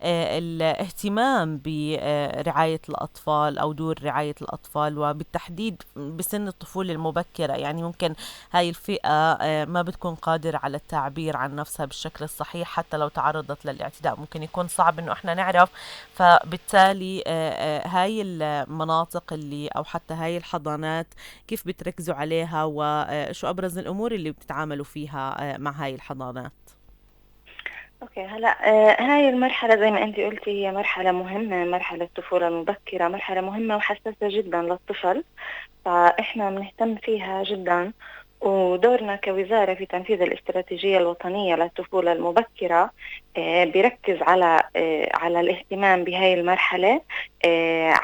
الاهتمام برعاية الأطفال أو دور رعاية الأطفال، وبالتحديد بسن الطفولة المبكرة. يعني ممكن هاي الفئة ما بتكون قادرة على التعبير عن نفسها بالشكل الصحيح، حتى لو تعرضت للاعتداء ممكن يكون صعب إنه إحنا نعرف. فبالتالي هاي المناطق اللي أو حتى هاي الحضانات كيف بتركزوا عليها، وشو أبرز الأمور اللي بتتعاملوا فيها مع هاي الحضانات؟ اوكي، هلا هاي المرحلة زي ما انت قلتي هي مرحلة مهمة، مرحلة الطفولة المبكرة مرحلة مهمة وحساسة جدا للطفل. فإحنا بنهتم فيها جدا، ودورنا كوزارة في تنفيذ الاستراتيجية الوطنية للطفولة المبكرة بيركز على الاهتمام بهاي المرحلة،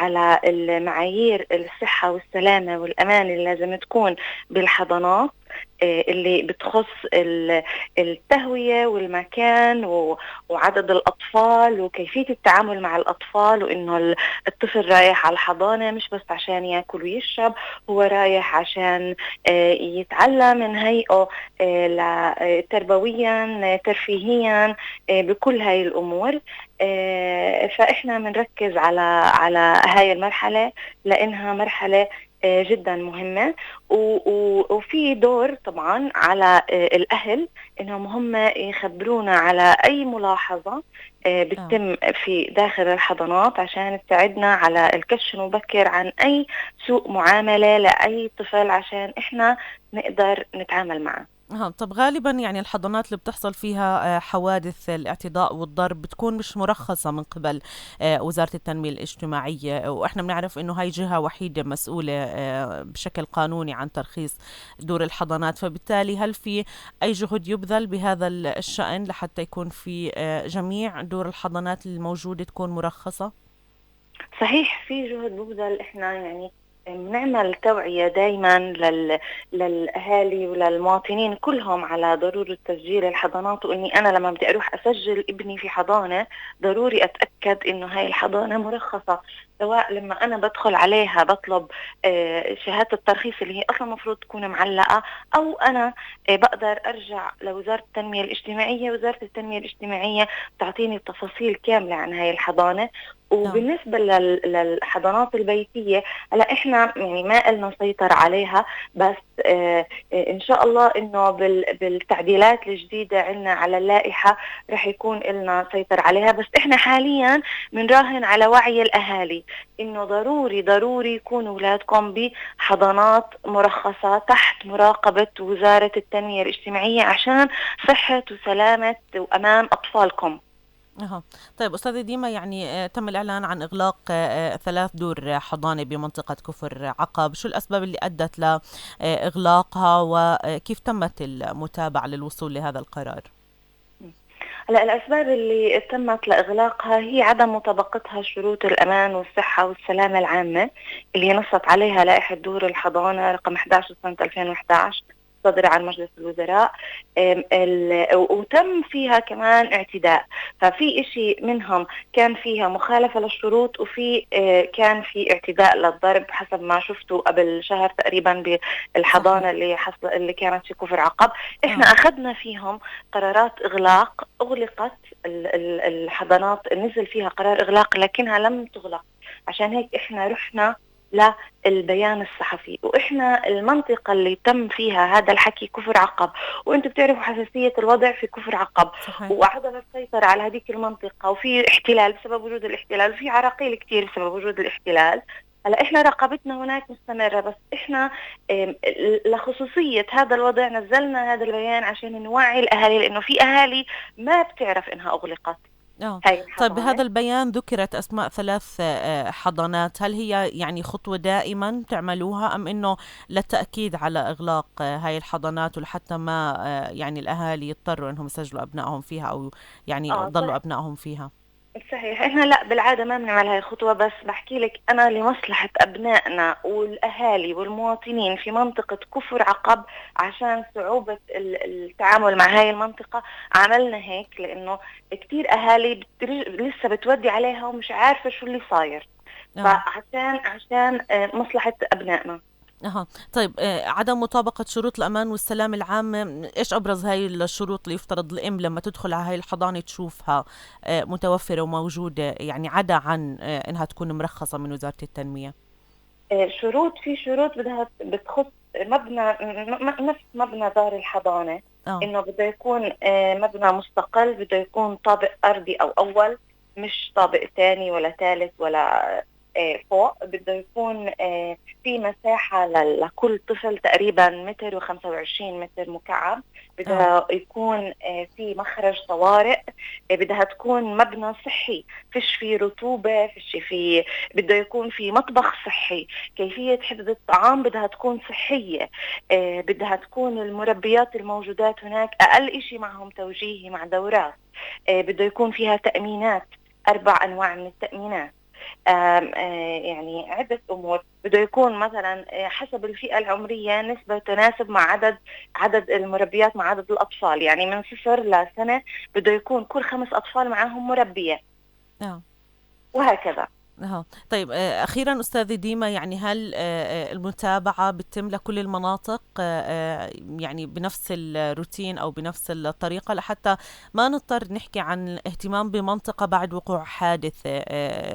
على المعايير الصحة والسلامة والأمان اللي لازم تكون بالحضانات، اللي بتخص التهوية والمكان وعدد الأطفال وكيفية التعامل مع الأطفال، وإنه الطفل رايح على الحضانة مش بس عشان يأكل ويشرب، هو رايح عشان يتعلم من هيئه تربويا ترفيهيا بكل هاي الأمور. فإحنا بنركز على هاي المرحلة لأنها مرحلة جدا مهمة، وفي دور طبعا على الأهل إنهم هم يخبرونا على أي ملاحظة آه. بتتم في داخل الحضانات عشان تساعدنا على الكشف المبكر عن أي سوء معاملة لأي طفل عشان إحنا نقدر نتعامل معه. طب غالبا يعني الحضانات اللي بتحصل فيها حوادث الاعتداء والضرب بتكون مش مرخصة من قبل وزارة التنمية الاجتماعية، واحنا بنعرف انه هاي جهة وحيدة مسؤولة بشكل قانوني عن ترخيص دور الحضانات. فبالتالي هل في اي جهد يبذل بهذا الشأن لحتى يكون في جميع دور الحضانات الموجودة تكون مرخصة؟ صحيح، في جهد ببذل. احنا يعني بنعمل توعية دايما للأهالي وللمواطنين كلهم على ضرورة تسجيل الحضانات، وإني أنا لما بدي أروح أسجل ابني في حضانة ضروري أتأكد إنه هاي الحضانة مرخصة. سواء لما أنا بدخل عليها بطلب شهادة الترخيص اللي هي أصلا مفروض تكون معلقة، أو أنا بقدر أرجع لوزارة التنمية الاجتماعية. وزارة التنمية الاجتماعية تعطيني تفاصيل كاملة عن هاي الحضانة. نعم. وبالنسبة للحضانات البيتية، هلا احنا يعني ما قلنا نسيطر عليها، بس ان شاء الله انه بالتعديلات الجديدة عنا على اللائحة رح يكون لنا سيطر عليها. بس احنا حاليا بنراهن على وعي الاهالي انه ضروري ضروري يكونوا اولادكم بحضانات مرخصة تحت مراقبة وزارة التنمية الاجتماعية عشان صحة وسلامة وامان اطفالكم. أها. طيب أستاذة ديما، يعني تم الإعلان عن إغلاق 3 دور حضانة بمنطقة كفر عقب. شو الأسباب اللي أدت لإغلاقها، وكيف تمت المتابعة للوصول لهذا القرار؟ هلا الأسباب اللي تمت لإغلاقها هي عدم مطابقتها شروط الأمان والصحة والسلامة العامة اللي نصت عليها لائحة دور الحضانة رقم 11 سنة 2011 صدر عن مجلس الوزراء. وتم فيها كمان اعتداء. ففي اشي منهم كان فيها مخالفة للشروط، وفي كان في اعتداء للضرب حسب ما شفتوا قبل شهر تقريبا صحيح. بالحضانة اللي كانت في كفر عقب. احنا آه. أخذنا فيهم قرارات إغلاق، أغلقت الحضانات، نزل فيها قرار إغلاق لكنها لم تغلق. عشان هيك إحنا رحنا للبيان الصحفي، وإحنا المنطقة اللي تم فيها هذا الحكي كفر عقب، وإنتم بتعرفوا حساسية الوضع في كفر عقب، صحيح. وعدم السيطرة على هذيك المنطقة، وفي احتلال بسبب وجود الاحتلال، وفي عراقيل كتير بسبب وجود الاحتلال. هلا احنا رقابتنا هناك مستمرة، بس احنا لخصوصية هذا الوضع نزلنا هذا البيان عشان نوعي الأهالي، لأنه في أهالي ما بتعرف إنها أغلقت آه. هاي طيب بهذا الحضانة. البيان ذكرت أسماء 3 حضانات. هل هي يعني خطوة دائما تعملوها، أم إنه للتأكيد على إغلاق هاي الحضانات، ولحتى ما يعني الأهالي يضطروا إنهم يسجلوا أبنائهم فيها، أو يعني اه يضلوا صح، أبنائهم فيها؟ صحيح. احنا لا بالعادة ما بنعمل هاي الخطوة، بس بحكي لك انا لمصلحة ابنائنا والاهالي والمواطنين في منطقة كفر عقب عشان صعوبة التعامل مع هاي المنطقة عملنا هيك، لانه كتير اهالي لسه بتودي عليها ومش عارفة شو اللي صاير. آه. فعشان مصلحة ابنائنا. أها. طيب عدم مطابقة شروط الأمان والسلامة العامة، إيش أبرز هاي الشروط اللي يفترض الأم لما تدخل على هاي الحضانة تشوفها متوفرة وموجودة، يعني عدا عن إنها تكون مرخصة من وزارة التنمية؟ في شروط بدها بتخص مبنى نفس مبنى دار الحضانة، آه. إنه بده يكون مبنى مستقل، بده يكون طابق أرضي أو أول، مش طابق ثاني ولا ثالث ولا فوق. بده يكون في مساحة لكل طفل تقريبا متر و25 متر مكعب. آه. بده يكون في مخرج طوارئ. بدها تكون مبنى صحي، فيش فيه رطوبة، فيش فيه. بده يكون في مطبخ صحي. كيفية حفظ الطعام بدها تكون صحية. بدها تكون المربيات الموجودات هناك أقل إشي معهم توجيهي مع دورات. بده يكون فيها تأمينات، 4 أنواع من التأمينات. يعني عدة أمور. بده يكون مثلا حسب الفئة العمرية نسبة تناسب مع عدد المربيات مع عدد الأطفال، يعني من 0 لسنة بده يكون كل 5 أطفال معهم مربية، آه. وهكذا. أها. طيب أخيرا أستاذة ديما، يعني هل المتابعة بتتم لكل المناطق يعني بنفس الروتين أو بنفس الطريقة، لحتى ما نضطر نحكي عن اهتمام بمنطقة بعد وقوع حادث؟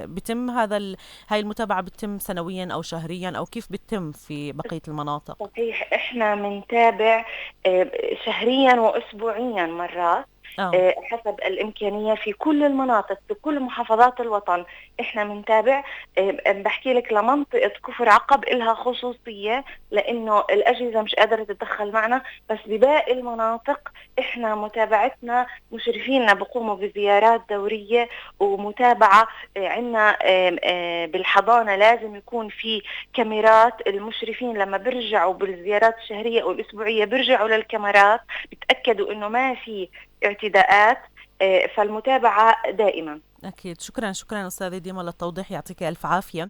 بتم هاي المتابعة بتتم سنويا أو شهريا، أو كيف بتتم في بقية المناطق؟ صحيح، احنا بنتابع شهريا واسبوعيا مرات، اه. حسب الامكانيه في كل المناطق في كل محافظات الوطن. احنا بنتابع. بحكي لك لمنطقه كفر عقب لها خصوصيه لانه الاجهزه مش قادره تتدخل معنا، بس بباقي المناطق احنا متابعتنا مشرفينا بقوموا بزيارات دوريه ومتابعه. عندنا بالحضانه لازم يكون في كاميرات. المشرفين لما بيرجعوا بالزيارات الشهرية أو الأسبوعية بيرجعوا للكاميرات بيتأكدوا إنه ما في اعتداءات. فالمتابعة دائما. أكيد. شكرا شكرا أستاذة ديما للتوضيح، يعطيك ألف عافية.